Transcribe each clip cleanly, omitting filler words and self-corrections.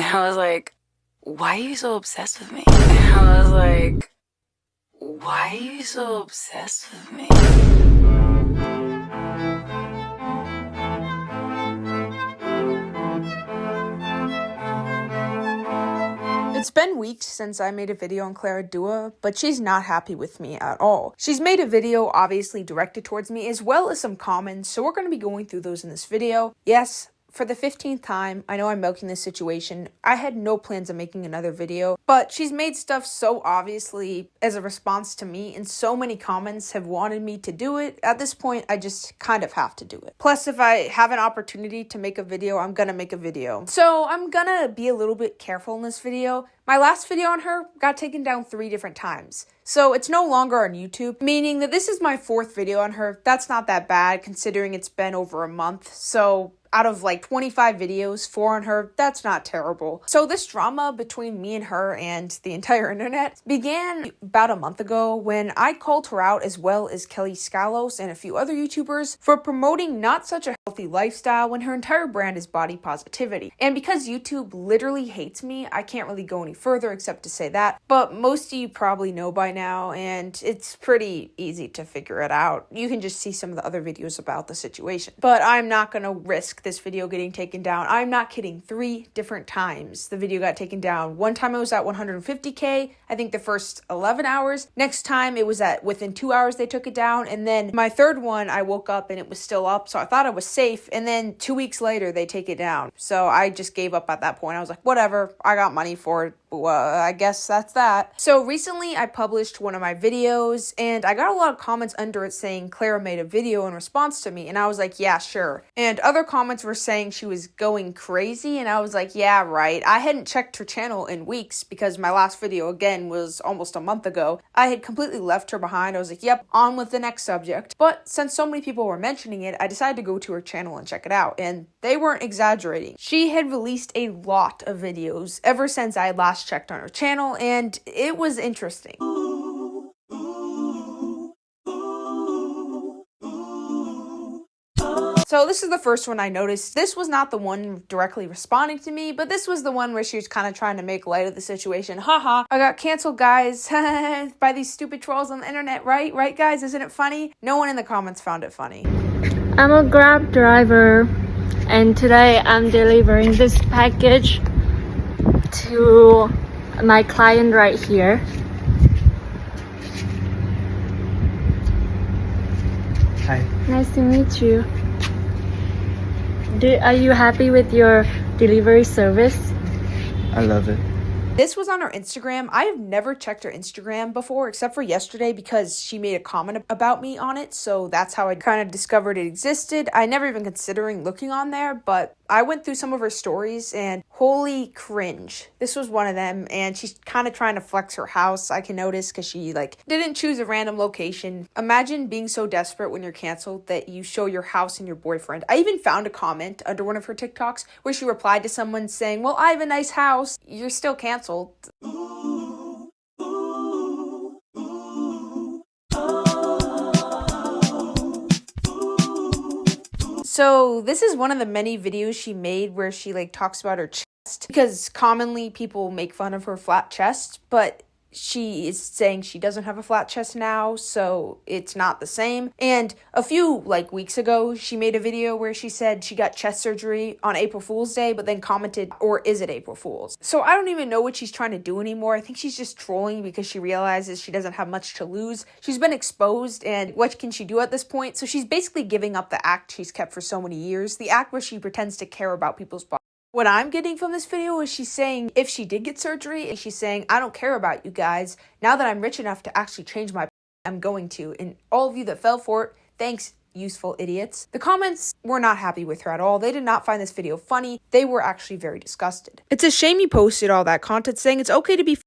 And I was like, why are you so obsessed with me? And I was like, why are you so obsessed with me? It's been weeks since I made a video on Clara, but she's not happy with me at all. She's made a video obviously directed towards me as well as some comments, so we're going to be going through those in this video. Yes, for the 15th time, I know I'm milking this situation. I had no plans of making another video, but she's made stuff so obviously as a response to me, and so many comments have wanted me to do it. At this point, I just kind of have to do it. Plus, if I have an opportunity to make a video, I'm gonna make a video. So I'm gonna be a little bit careful in this video. My last video on her got taken down 3 different times. So it's no longer on YouTube, meaning that this is my 4th video on her. That's not that bad considering it's been over a month. So out of like 25 videos, 4 on her, that's not terrible. So this drama between me and her and the entire internet began about a month ago when I called her out, as well as Kelly Scalos and a few other YouTubers, for promoting not such a healthy lifestyle when her entire brand is body positivity. And because YouTube literally hates me, I can't really go any further except to say that. But most of you probably know by now, and it's pretty easy to figure it out. You can just see some of the other videos about the situation. But I'm not gonna risk this video getting taken down. I'm not kidding. 3 different times the video got taken down. One time it was at 150K, I think the first 11 hours. Next time it was at within 2 hours they took it down. And then my third one, I woke up and it was still up. So I thought I was safe. And then 2 weeks later, they take it down. So I just gave up at that point. I was like, whatever, I got money for it. Well, I guess that's that. So recently I published one of my videos and I got a lot of comments under it saying Clara made a video in response to me. And I was like, yeah, sure. And other comments were saying she was going crazy. And I was like, yeah, right. I hadn't checked her channel in weeks because my last video again was almost a month ago. I had completely left her behind. I was like, yep, on with the next subject. But since so many people were mentioning it, I decided to go to her channel and check it out. And they weren't exaggerating. She had released a lot of videos ever since I had last checked on her channel, and it was interesting. So this is the first one I noticed. This was not the one directly responding to me, but this was the one where she was kind of trying to make light of the situation. Haha, I got canceled, guys, by these stupid trolls on the internet, right? Right, guys? Isn't it funny? No one in the comments found it funny. I'm a Grab driver, and today I'm delivering this package to my client right here. Hi. Nice to meet you. Are you happy with your delivery service? I love it. This was on her Instagram. I have never checked her Instagram before, except for yesterday because she made a comment about me on it. So that's how I kind of discovered it existed. I never even considering looking on there, but I went through some of her stories and holy cringe. This was one of them, and she's kind of trying to flex her house, I can notice, because she didn't choose a random location. Imagine being so desperate when you're canceled that you show your house and your boyfriend. I even found a comment under one of her TikToks where she replied to someone saying, well, I have a nice house. You're still canceled. So this is one of the many videos she made where she talks about her chest, because commonly people make fun of her flat chest, but she is saying she doesn't have a flat chest now, so it's not the same. And a few weeks ago, she made a video where she said she got chest surgery on April Fool's Day, but then commented, or is it April Fool's? So I don't even know what she's trying to do anymore. I think she's just trolling because she realizes she doesn't have much to lose. She's been exposed, and what can she do at this point? So she's basically giving up the act she's kept for so many years, the act where she pretends to care about people's bodies. What I'm getting from this video is she's saying if she did get surgery, she's saying, I don't care about you guys. Now that I'm rich enough to actually change my I'm going to. And all of you that fell for it, thanks, useful idiots. The comments were not happy with her at all. They did not find this video funny. They were actually very disgusted. It's a shame you posted all that content saying it's okay to be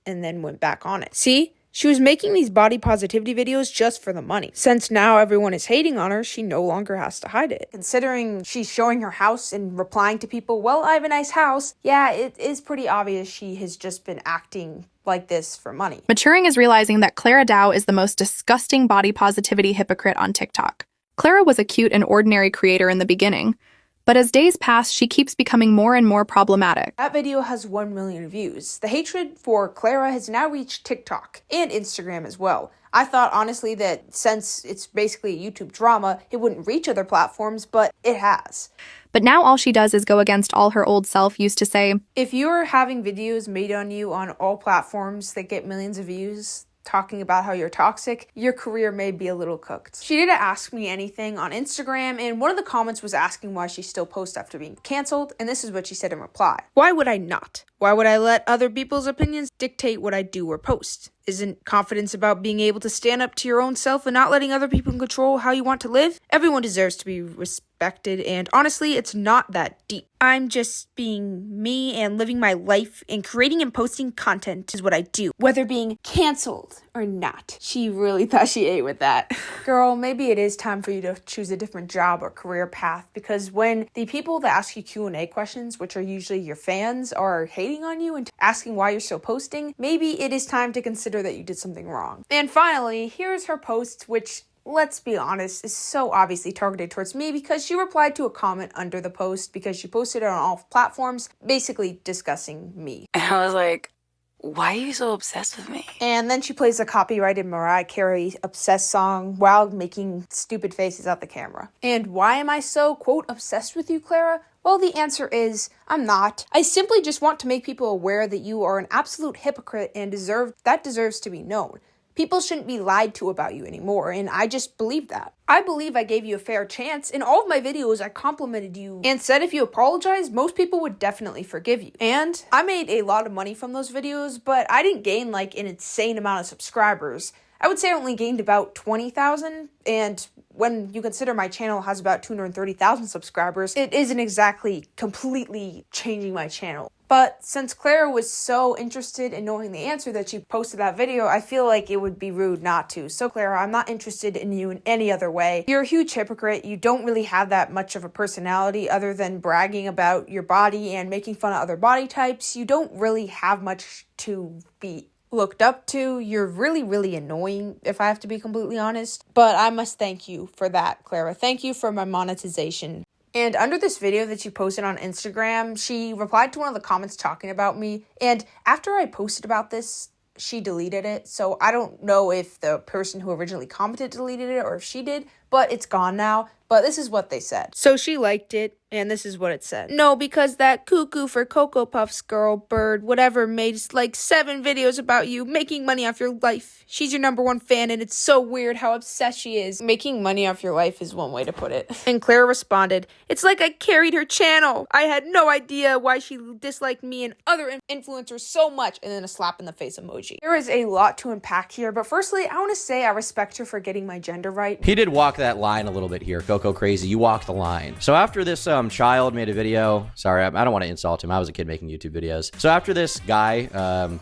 and then went back on it. See? She was making these body positivity videos just for the money. Since now everyone is hating on her, she no longer has to hide it. Considering she's showing her house and replying to people, well, I have a nice house. Yeah, it is pretty obvious she has just been acting like this for money. Maturing is realizing that Clara Dow is the most disgusting body positivity hypocrite on TikTok. Clara was a cute and ordinary creator in the beginning, But as days pass, she keeps becoming more and more problematic. That video has 1 million views. The hatred for Clara has now reached TikTok and Instagram as well. I thought honestly that since it's basically a YouTube drama, it wouldn't reach other platforms, but it has. But now all she does is go against all her old self used to say. If you're having videos made on you on all platforms that get millions of views, talking about how you're toxic, your career may be a little cooked. She didn't ask me anything on Instagram, and one of the comments was asking why she still posts after being canceled, and this is what she said in reply. Why would I not? Why would I let other people's opinions dictate what I do or post? Isn't confidence about being able to stand up to your own self and not letting other people control how you want to live? Everyone deserves to be respected, and honestly, it's not that deep. I'm just being me and living my life, and creating and posting content is what I do, whether being canceled or not. She really thought she ate with that. Girl, maybe it is time for you to choose a different job or career path, because when the people that ask you Q&A questions, which are usually your fans, are hating on you and asking why you're still posting, maybe it is time to consider that you did something wrong. And finally, here's her post, which, let's be honest, is so obviously targeted towards me, because she replied to a comment under the post because she posted it on all platforms, basically discussing me. And I was like, why are you so obsessed with me? And then she plays a copyrighted Mariah Carey Obsessed song while making stupid faces at the camera. And why am I so, quote, obsessed with you, Clara? Well, the answer is, I'm not. I simply just want to make people aware that you are an absolute hypocrite and deserves to be known. People shouldn't be lied to about you anymore, and I just believe that. I believe I gave you a fair chance. In all of my videos, I complimented you and said if you apologize, most people would definitely forgive you. And I made a lot of money from those videos, but I didn't gain like an insane amount of subscribers. I would say I only gained about 20,000, and when you consider my channel has about 230,000 subscribers, it isn't exactly completely changing my channel. But since Clara was so interested in knowing the answer that she posted that video, I feel like it would be rude not to. So Clara, I'm not interested in you in any other way. You're a huge hypocrite. You don't really have that much of a personality other than bragging about your body and making fun of other body types. You don't really have much to be looked up to. You're really, really annoying, if I have to be completely honest. But I must thank you for that, Clara. Thank you for my monetization. And under this video that she posted on Instagram, she replied to one of the comments talking about me. And after I posted about this, she deleted it. So I don't know if the person who originally commented deleted it or if she did, but it's gone now. But this is what they said. So she liked it, and this is what it said. No, because that cuckoo for Cocoa Puffs girl, bird, whatever, made like 7 videos about you, making money off your life. She's your #1 fan, and it's so weird how obsessed she is. Making money off your life is one way to put it. And Clara responded, it's like I carried her channel. I had no idea why she disliked me and other influencers so much, and then a slap in the face emoji. There is a lot to unpack here, but firstly, I want to say I respect her for getting my gender right. He did walk that line a little bit here. Coco Crazy, you walked the line. So after this child made a video, sorry, I don't want to insult him. I was a kid making YouTube videos. So after this guy,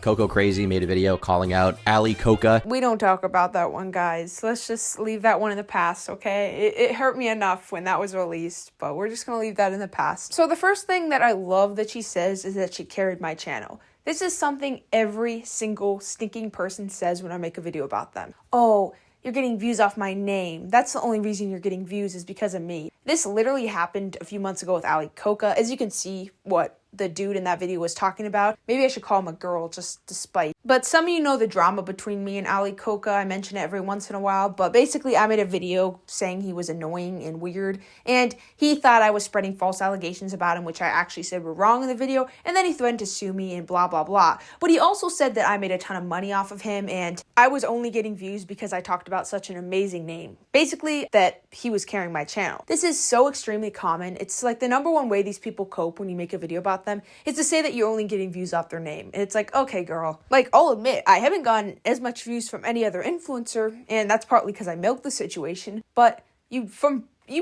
Coco Crazy, made a video calling out Ali Coca. We don't talk about that one, guys. Let's just leave that one in the past, okay? It hurt me enough when that was released, but we're just gonna leave that in the past. So the first thing that I love that she says is that she carried my channel. This is something every single stinking person says when I make a video about them. Oh, you're getting views off my name. That's the only reason you're getting views is because of me. This literally happened a few months ago with Ali Coca. As you can see what the dude in that video was talking about. Maybe I should call him a girl just to spite. But some of you know the drama between me and Ali Coca. I mention it every once in a while. But basically, I made a video saying he was annoying and weird. And he thought I was spreading false allegations about him, which I actually said were wrong in the video. And then he threatened to sue me and blah, blah, blah. But he also said that I made a ton of money off of him. And I was only getting views because I talked about such an amazing name. Basically, that he was carrying my channel. This is so extremely common. It's like the #1 way these people cope when you make a video about them is to say that you're only getting views off their name. And it's like, okay, girl. Like, I'll admit, I haven't gotten as much views from any other influencer, and that's partly because I milked the situation, but you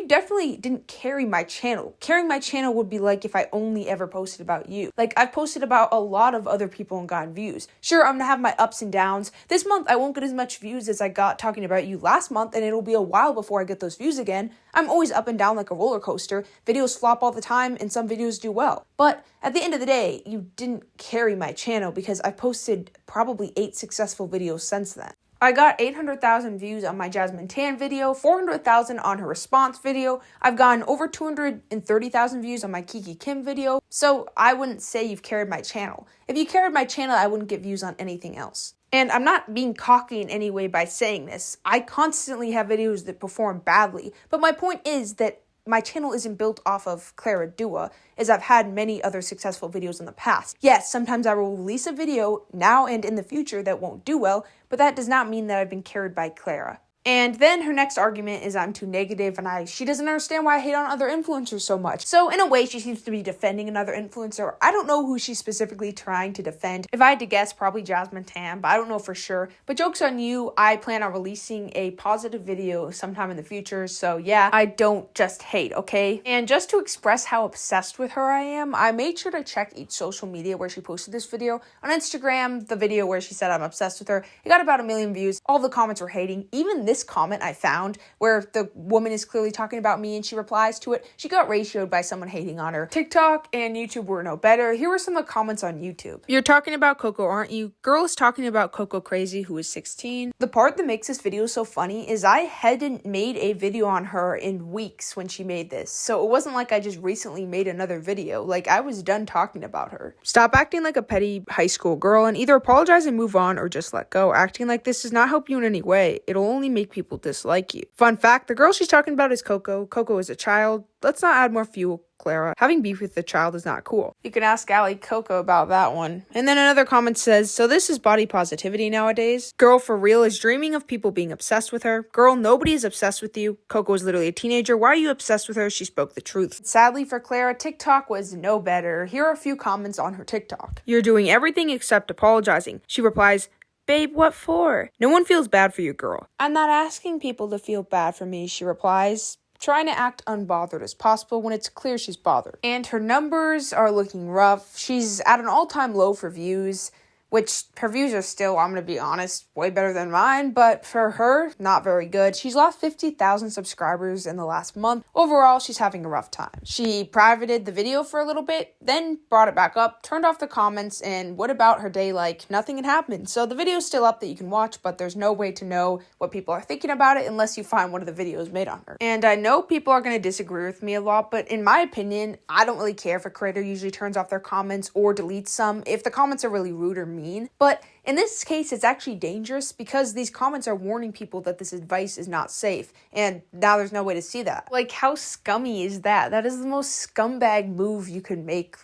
definitely didn't carry my channel. Carrying my channel would be like if I only ever posted about you. Like, I've posted about a lot of other people and gotten views. Sure, I'm gonna have my ups and downs. This month, I won't get as much views as I got talking about you last month, and it'll be a while before I get those views again. I'm always up and down like a roller coaster. Videos flop all the time, and some videos do well. But at the end of the day, you didn't carry my channel because I posted probably 8 successful videos since then. I got 800,000 views on my Jasmine Tan video, 400,000 on her response video. I've gotten over 230,000 views on my Kiki Kim video. So I wouldn't say you've carried my channel. If you carried my channel, I wouldn't get views on anything else. And I'm not being cocky in any way by saying this. I constantly have videos that perform badly. But my point is that my channel isn't built off of Clara Dua, as I've had many other successful videos in the past. Yes, sometimes I will release a video now and in the future that won't do well, but that does not mean that I've been carried by Clara. And then her next argument is I'm too negative and she doesn't understand why I hate on other influencers so much. So in a way, she seems to be defending another influencer. I don't know who she's specifically trying to defend. If I had to guess, probably Jasmine Tan, but I don't know for sure. But joke's on you, I plan on releasing a positive video sometime in the future. So yeah, I don't just hate, okay? And just to express how obsessed with her I am, I made sure to check each social media where she posted this video. On Instagram, the video where she said I'm obsessed with her, it got about 1 million views. All the comments were hating. Even this comment I found where the woman is clearly talking about me and she replies to it, she got ratioed by someone hating on her. TikTok and YouTube were no better. Here were some of the comments on YouTube. You're talking about Coco, aren't you? Girl is talking about Coco Crazy, who is 16. The part that makes this video so funny is I hadn't made a video on her in weeks when she made this. So it wasn't like I just recently made another video. Like, I was done talking about her. Stop acting like a petty high school girl and either apologize and move on or just let go. Acting like this does not help you in any way. It'll only make people dislike you. Fun fact, the girl she's talking about is Coco. Coco is a child. Let's not add more fuel, Clara. Having beef with the child is not cool. You can ask Allie Coco about that one. And then another comment says, so this is body positivity nowadays? Girl for real is dreaming of people being obsessed with her. Girl, nobody is obsessed with you. Coco is literally a teenager. Why are you obsessed with her? She spoke the truth. Sadly for Clara, TikTok was no better. Here are a few comments on her TikTok. You're doing everything except apologizing. She replies, babe, what for? No one feels bad for you, girl. I'm not asking people to feel bad for me, she replies, trying to act unbothered as possible when it's clear she's bothered. And her numbers are looking rough. She's at an all-time low for views, which her views are still, I'm going to be honest, way better than mine, but for her, not very good. She's lost 50,000 subscribers in the last month. Overall, she's having a rough time. She privated the video for a little bit, then brought it back up, turned off the comments, and what about her day like nothing had happened? So the video's still up that you can watch, but there's no way to know what people are thinking about it unless you find one of the videos made on her. And I know people are going to disagree with me a lot, but in my opinion, I don't really care if a creator usually turns off their comments or deletes some if the comments are really rude or mean. But in this case, it's actually dangerous because these comments are warning people that this advice is not safe. And now there's no way to see that. Like, how scummy is that? That is the most scumbag move you could make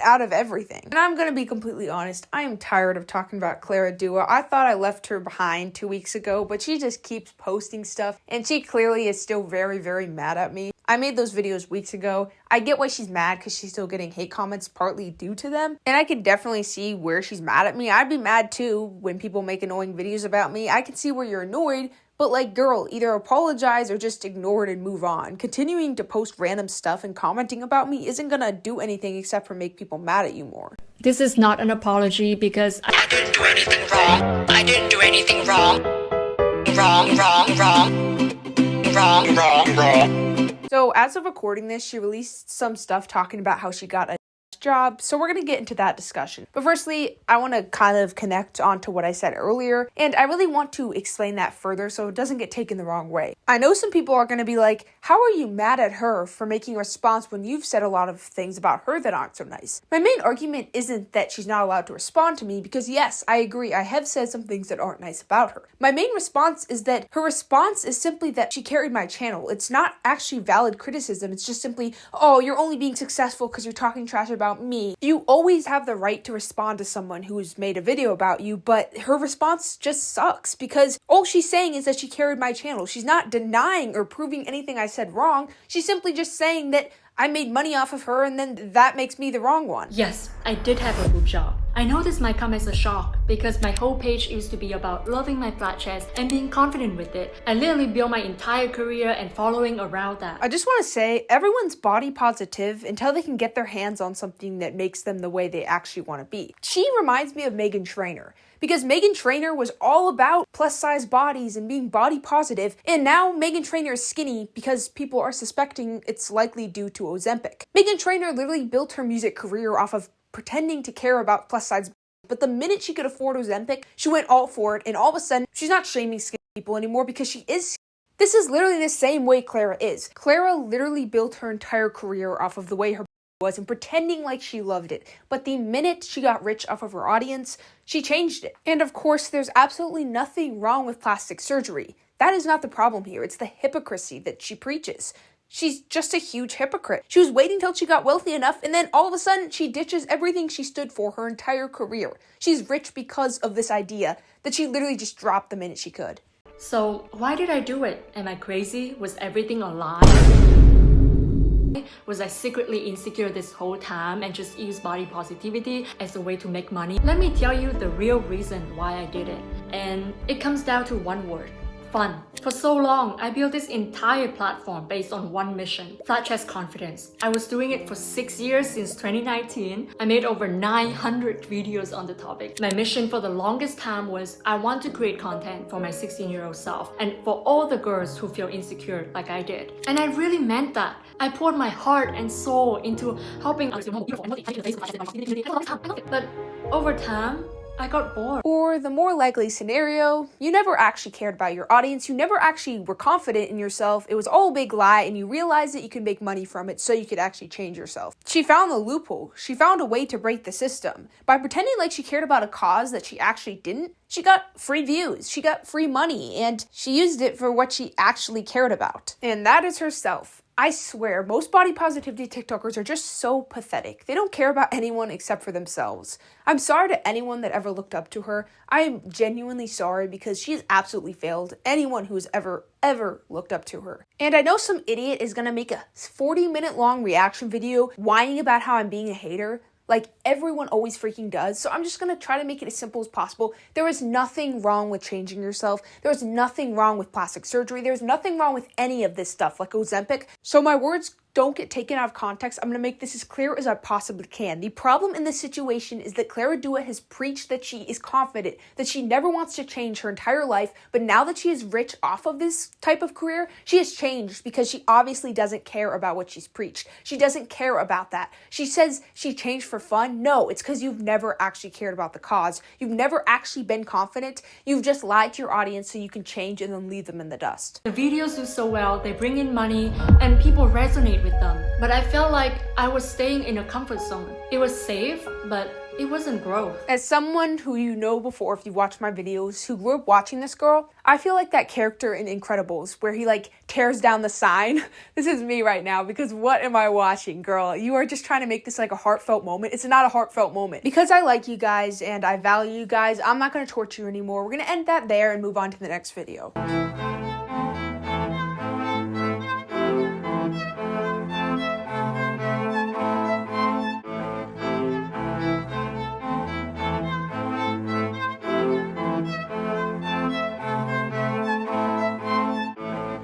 out of everything. And I'm going to be completely honest. I am tired of talking about Clara Dua. I thought I left her behind 2 weeks ago, but she just keeps posting stuff. And she clearly is still very, very mad at me. I made those videos weeks ago. I get why she's mad because she's still getting hate comments partly due to them. And I can definitely see where she's mad at me. I'd be mad too when people make annoying videos about me. I can see where you're annoyed, but like, girl, either apologize or just ignore it and move on. Continuing to post random stuff and commenting about me isn't gonna do anything except for make people mad at you more. This is not an apology because I didn't do anything wrong. I didn't do anything wrong. Wrong. So as of recording this, she released some stuff talking about how she got a job, so we're going to get into that discussion. But firstly, I want to kind of connect onto what I said earlier, and I really want to explain that further so it doesn't get taken the wrong way. I know some people are going to be like, how are you mad at her for making a response when you've said a lot of things about her that aren't so nice? My main argument isn't that she's not allowed to respond to me, because yes, I agree, I have said some things that aren't nice about her. My main response is that her response is simply that she carried my channel. It's not actually valid criticism, it's just simply, oh, you're only being successful because you're talking trash about me. You always have the right to respond to someone who's made a video about you, but her response just sucks because all she's saying is that she carried my channel. She's not denying or proving anything I said wrong. She's simply just saying that I made money off of her and then that makes me the wrong one. yes, I did have a boob job. I know this might come as a shock because my whole page used to be about loving my flat chest and being confident with it. I literally built my entire career and following around that. I just want to say, everyone's body positive until they can get their hands on something that makes them the way they actually want to be. She reminds me of Meghan Trainor, because Meghan Trainor was all about plus size bodies and being body positive, and now Meghan Trainor is skinny because people are suspecting it's likely due to Ozempic. Meghan Trainor literally built her music career off of pretending to care about plus size But the minute she could afford Ozempic, she went all for it, and all of a sudden, she's not shaming skinny people anymore because she is skinny. This is literally the same way Clara is. Clara literally built her entire career off of the way her was and pretending like she loved it. But the minute she got rich off of her audience, she changed it. And of course, there's absolutely nothing wrong with plastic surgery. That is not the problem here. It's the hypocrisy that she preaches. She's just a huge hypocrite. She was waiting till she got wealthy enough, and then all of a sudden, she ditches everything she stood for her entire career. She's rich because of this idea that she literally just dropped the minute she could. So why did I do it? Am I crazy? Was everything a lie? Was I secretly insecure this whole time and just use body positivity as a way to make money? Let me tell you the real reason why I did it. And it comes down to one word: fun. For so long, I built this entire platform based on one mission: flat chest confidence. I was doing it for 6 years since 2019. I made over 900 videos on the topic. My mission for the longest time was I want to create content for my 16-year-old self and for all the girls who feel insecure like I did. And I really meant that. I poured my heart and soul into helping others feel more beautiful and healthy. But over time, I got bored. Or the more likely scenario, you never actually cared about your audience, you never actually were confident in yourself, it was all a big lie, and you realized that you could make money from it so you could actually change yourself. She found the loophole. She found a way to break the system. By pretending like she cared about a cause that she actually didn't, she got free views, she got free money, and she used it for what she actually cared about. And that is herself. I swear, most body positivity TikTokers are just so pathetic. They don't care about anyone except for themselves. I'm sorry to anyone that ever looked up to her. I am genuinely sorry because she has absolutely failed anyone who's ever looked up to her. And I know some idiot is gonna make a 40-minute long reaction video whining about how I'm being a hater, like everyone always freaking does. So I'm just gonna try to make it as simple as possible. There is nothing wrong with changing yourself. There is nothing wrong with plastic surgery. There's nothing wrong with any of this stuff like Ozempic. So my words don't get taken out of context. I'm going to make this as clear as I possibly can. The problem in this situation is that Clara Dua has preached that she is confident, that she never wants to change her entire life, but now that she is rich off of this type of career, she has changed because she obviously doesn't care about what she's preached. She doesn't care about that. She says she changed for fun. No, it's because you've never actually cared about the cause. You've never actually been confident. You've just lied to your audience so you can change and then leave them in the dust. The videos do so well, they bring in money, and people resonate with them. But I felt like I was staying in a comfort zone. It was safe, but it wasn't growth. As someone who you know before, if you watch my videos, who grew up watching this girl, I feel like that character in Incredibles where he like tears down the sign. This is me right now because what am I watching, girl? You are just trying to make this like a heartfelt moment. It's not a heartfelt moment. Because I like you guys and I value you guys, I'm not going to torture you anymore. We're going to end that there and move on to the next video.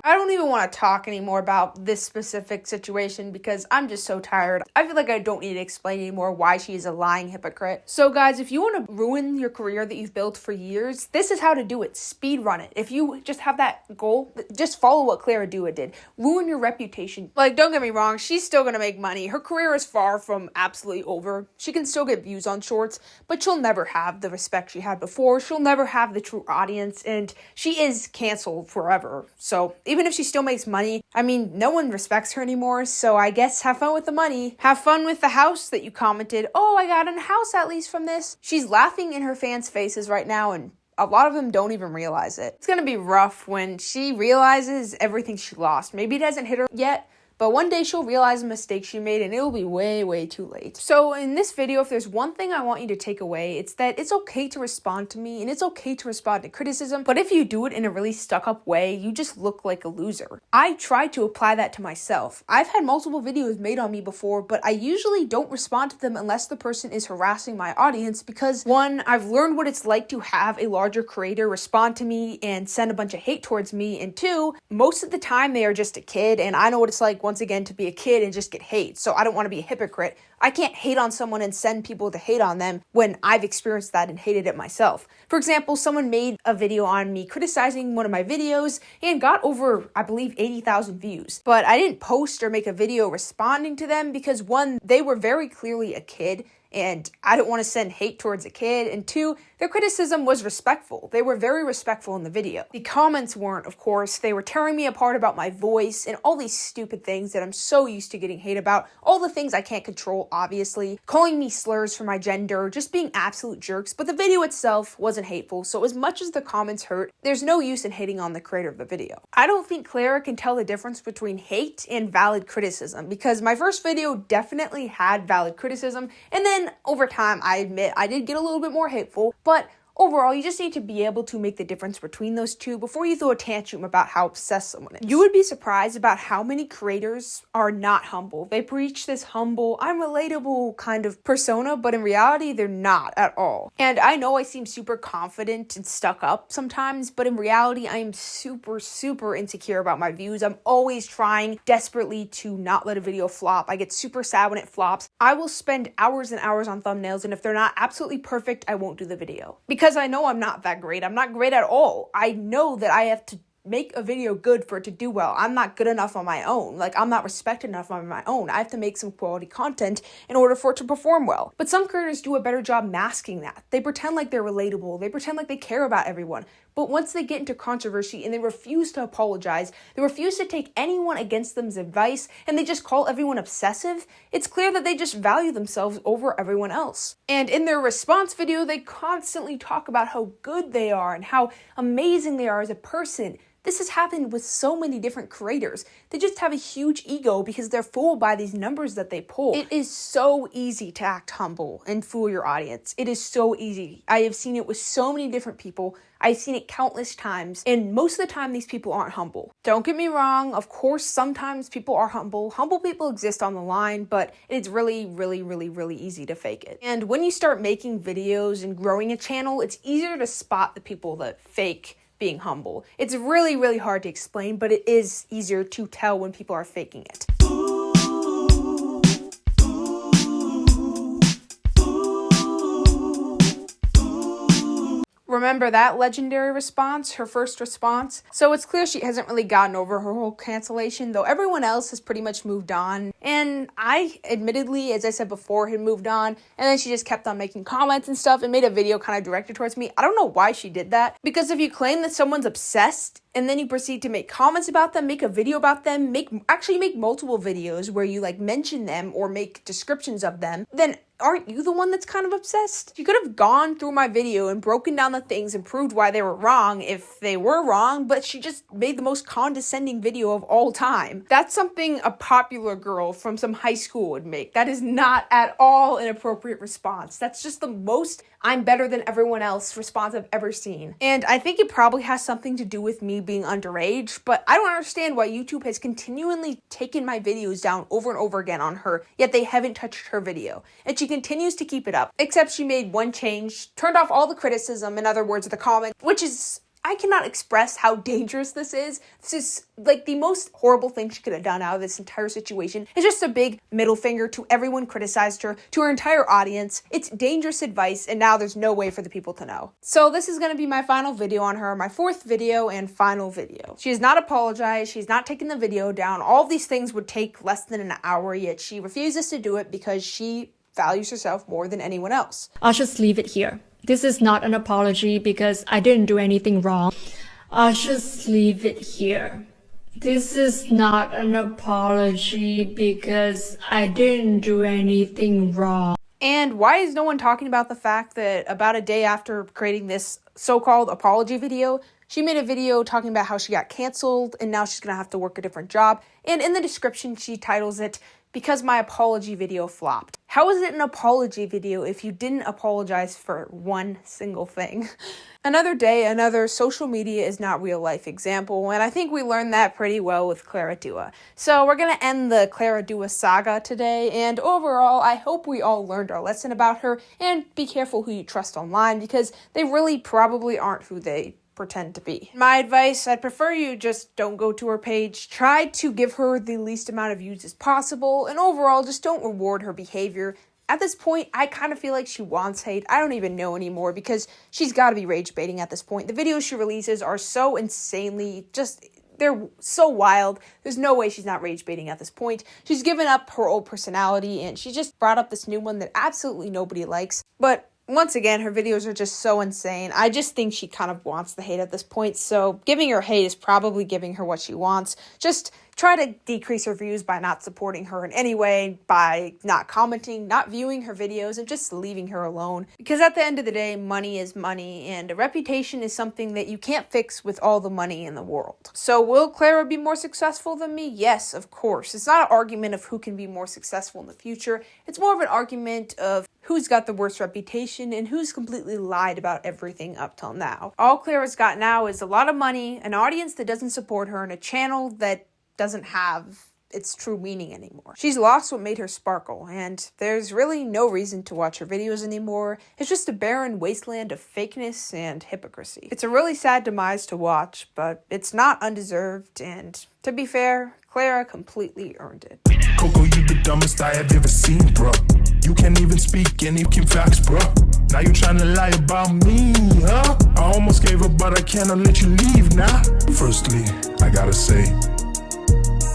I don't even want to talk anymore about this specific situation because I'm just so tired. I feel like I don't need to explain anymore why she is a lying hypocrite. So guys, if you want to ruin your career that you've built for years, this is how to do it. Speed run it. If you just have that goal, just follow what Clara Dua did. Ruin your reputation. Like, don't get me wrong, she's still going to make money. Her career is far from absolutely over. She can still get views on shorts, but she'll never have the respect she had before. She'll never have the true audience, and she is canceled forever. So even if she still makes money, I mean, no one respects her anymore, so I guess have fun with the money. Have fun with the house that you commented, oh, I got a house at least from this. She's laughing in her fans' faces right now, and a lot of them don't even realize it. It's gonna be rough when she realizes everything she lost. Maybe it hasn't hit her yet, but one day she'll realize the mistake she made and it'll be way, way too late. So in this video, if there's one thing I want you to take away, it's that it's okay to respond to me and it's okay to respond to criticism, but if you do it in a really stuck-up way, you just look like a loser. I try to apply that to myself. I've had multiple videos made on me before, but I usually don't respond to them unless the person is harassing my audience because, one, I've learned what it's like to have a larger creator respond to me and send a bunch of hate towards me, and two, most of the time they are just a kid, and I know what it's like once again to be a kid and just get hate, so I don't want to be a hypocrite. I can't hate on someone and send people to hate on them when I've experienced that and hated it myself. For example, someone made a video on me criticizing one of my videos and got over, I believe, 80,000 views. But I didn't post or make a video responding to them because one, they were very clearly a kid, and I don't want to send hate towards a kid, and two, their criticism was respectful. They were very respectful in the video. The comments weren't, of course. They were tearing me apart about my voice and all these stupid things that I'm so used to getting hate about, all the things I can't control, obviously, calling me slurs for my gender, just being absolute jerks, but the video itself wasn't hateful, so as much as the comments hurt, there's no use in hating on the creator of the video. I don't think Clara can tell the difference between hate and valid criticism, because my first video definitely had valid criticism, and then over time, I admit, I did get a little bit more hateful, but overall, you just need to be able to make the difference between those two before you throw a tantrum about how obsessed someone is. You would be surprised about how many creators are not humble. They preach this humble, I'm relatable kind of persona, but in reality, they're not at all. And I know I seem super confident and stuck up sometimes, but in reality, I am super, super insecure about my views. I'm always trying desperately to not let a video flop. I get super sad when it flops. I will spend hours and hours on thumbnails, and if they're not absolutely perfect, I won't do the video. Because I know I'm not that great. I'm not great at all. I know that I have to make a video good for it to do well. I'm not good enough on my own. Like, I'm not respected enough on my own. I have to make some quality content in order for it to perform well. But some creators do a better job masking that. They pretend like they're relatable. They pretend like they care about everyone. But once they get into controversy and they refuse to apologize, they refuse to take anyone against them's advice, and they just call everyone obsessive, it's clear that they just value themselves over everyone else. And in their response video, they constantly talk about how good they are and how amazing they are as a person. This has happened with so many different creators. They just have a huge ego because they're fooled by these numbers that they pull. It is so easy to act humble and fool your audience. It is so easy. I have seen it with so many different people. I've seen it countless times, and most of the time these people aren't humble. Don't get me wrong, of course sometimes people are humble. Humble people exist on the line, but it's really, really, really, really easy to fake it. And when you start making videos and growing a channel, it's easier to spot the people that fake being humble. It's really, really hard to explain, but it is easier to tell when people are faking it. Remember that legendary response, her first response? So it's clear she hasn't really gotten over her whole cancellation, though everyone else has pretty much moved on. And I, admittedly, as I said before, had moved on, and then she just kept on making comments and stuff and made a video kind of directed towards me. I don't know why she did that, because if you claim that someone's obsessed, and then you proceed to make comments about them, make a video about them, make multiple videos where you mention them or make descriptions of them, then aren't you the one that's kind of obsessed? You could have gone through my video and broken down the things and proved why they were wrong if they were wrong, but she just made the most condescending video of all time. That's something a popular girl from some high school would make. That is not at all an appropriate response. That's just the most I'm better than everyone else response I've ever seen. And I think it probably has something to do with me being underage, but I don't understand why YouTube has continually taken my videos down over and over again on her, yet they haven't touched her video. And she continues to keep it up, except she made one change, turned off all the criticism, in other words, the comment, which is, I cannot express how dangerous this is. This is the most horrible thing she could have done out of this entire situation. It's just a big middle finger to everyone criticized her, to her entire audience. It's dangerous advice, and now there's no way for the people to know. So this is going to be my final video on her, my fourth video and final video. She has not apologized. She's not taken the video down. All of these things would take less than an hour, yet she refuses to do it because she values herself more than anyone else. I'll just leave it here. This is not an apology because I didn't do anything wrong. I'll just leave it here. This is not an apology because I didn't do anything wrong. And why is no one talking about the fact that about a day after creating this so-called apology video, she made a video talking about how she got canceled and now she's going to have to work a different job. And in the description, she titles it, "Because my apology video flopped." How is it an apology video if you didn't apologize for one single thing? Another day, another social media is not real life example, and I think we learned that pretty well with Clara Dua. So we're going to end the Clara Dua saga today, and overall, I hope we all learned our lesson about her, and be careful who you trust online, because they really probably aren't who they pretend to be. My advice, I'd prefer you just don't go to her page. Try to give her the least amount of views as possible, and overall, just don't reward her behavior. At this point, I kind of feel like she wants hate. I don't even know anymore because she's got to be rage baiting at this point. The videos she releases are so insanely they're so wild. There's no way she's not rage baiting at this point. She's given up her old personality and she just brought up this new one that absolutely nobody likes. But once again, her videos are just so insane. I just think she kind of wants the hate at this point. So giving her hate is probably giving her what she wants. Just try to decrease her views by not supporting her in any way, by not commenting, not viewing her videos, and just leaving her alone. Because at the end of the day, money is money, and a reputation is something that you can't fix with all the money in the world. So will Clara be more successful than me? Yes, of course. It's not an argument of who can be more successful in the future. It's more of an argument of who's got the worst reputation and who's completely lied about everything up till now. All Clara's got now is a lot of money, an audience that doesn't support her, and a channel that doesn't have its true meaning anymore. She's lost what made her sparkle, and there's really no reason to watch her videos anymore. It's just a barren wasteland of fakeness and hypocrisy. It's a really sad demise to watch, but it's not undeserved, and to be fair, Clara completely earned it. Coco, you the dumbest I have ever seen, bro. You can't even speak any facts, bro. Now you tryna lie about me, huh? I almost gave up, but I cannot let you leave now. Firstly, I gotta say,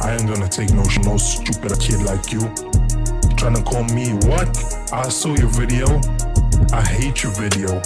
I ain't gonna take no stupid kid like you. Tryna call me what? I saw your video. I hate your video.